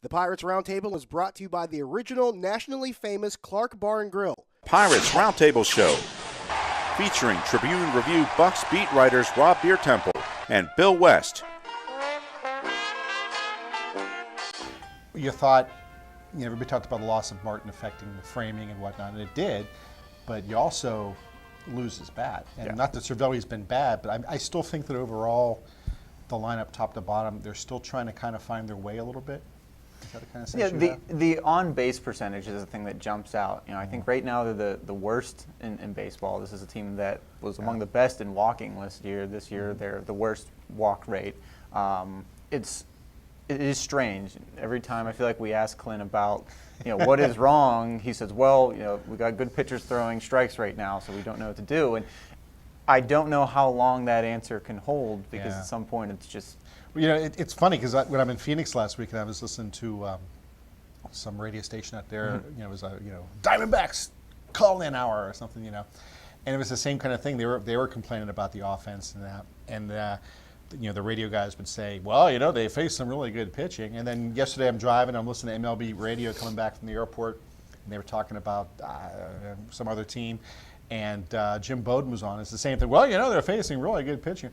The Pirates Roundtable is brought to you by the original nationally famous Clark Bar and Grill. Pirates Roundtable Show, featuring Tribune Review Bucks beat writers Rob Biertemple and Bill West. You thought, everybody talked about the loss of Martin affecting the framing and whatnot, and it did, but you also lose his bat. And not that Cervelli's been bad, but I still think that overall, the lineup top to bottom, they're still trying to kind of find their way a little bit. Is that the kind of sense you have? The on-base percentage is the thing that jumps out. I think right now they're the worst in baseball. This is a team that was among the best in walking last year. This year they're the worst walk rate. It is strange. Every time I feel like we ask Clint about, what is wrong, he says, well, we got good pitchers throwing strikes right now, so we don't know what to do. And I don't know how long that answer can hold, because at some point it's just. It's funny because when I'm in Phoenix last week and I was listening to some radio station out there, it was Diamondbacks call-in hour or something, and it was the same kind of thing. They were complaining about the offense and that, and the radio guys would say, well, they faced some really good pitching. And then yesterday I'm driving, I'm listening to MLB radio coming back from the airport, and they were talking about some other team, and Jim Bowden was on. It's the same thing. Well, they're facing really good pitching.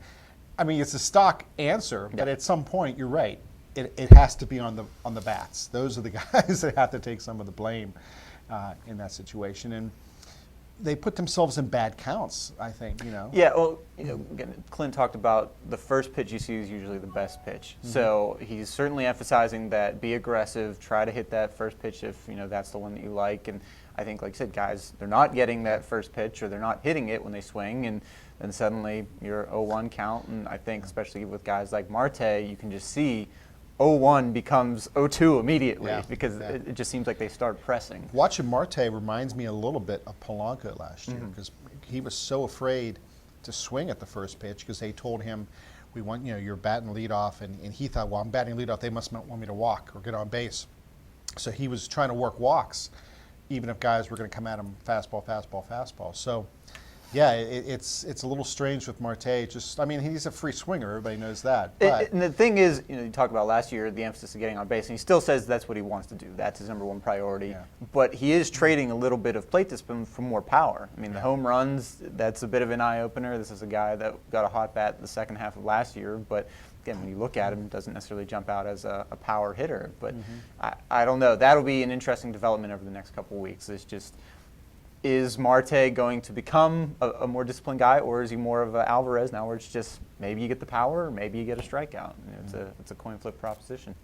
I mean, it's a stock answer, but at some point, you're right. It has to be on the bats. Those are the guys that have to take some of the blame in that situation, and they put themselves in bad counts, I think. Yeah. Well, again, Clint talked about the first pitch you see is usually the best pitch. So he's certainly emphasizing that be aggressive, try to hit that first pitch if that's the one that you like. And I think, like I said, guys, they're not getting that first pitch or they're not hitting it when they swing, and then suddenly you're 0-1 count. And I think especially with guys like Marte, you can just see 0-1 becomes 0-2 immediately because it just seems like they start pressing. Watching Marte reminds me a little bit of Polanco last year, because he was so afraid to swing at the first pitch because they told him, we want you're batting leadoff, and he thought, well, I'm batting leadoff, they must want me to walk or get on base. So he was trying to work walks, even if guys were going to come at him fastball, fastball, fastball. So, yeah, it's a little strange with Marte. He's a free swinger. Everybody knows that. But and the thing is, you talked about last year, the emphasis of getting on base, and he still says that's what he wants to do. That's his number one priority. Yeah. But he is trading a little bit of plate discipline for more power. The home runs, that's a bit of an eye-opener. This is a guy that got a hot bat the second half of last year, but again, when you look at him, it doesn't necessarily jump out as a power hitter. But I don't know. That'll be an interesting development over the next couple of weeks. It's just, is Marte going to become a more disciplined guy, or is he more of a Alvarez now, where it's just maybe you get the power, or maybe you get a strikeout? It's a coin flip proposition.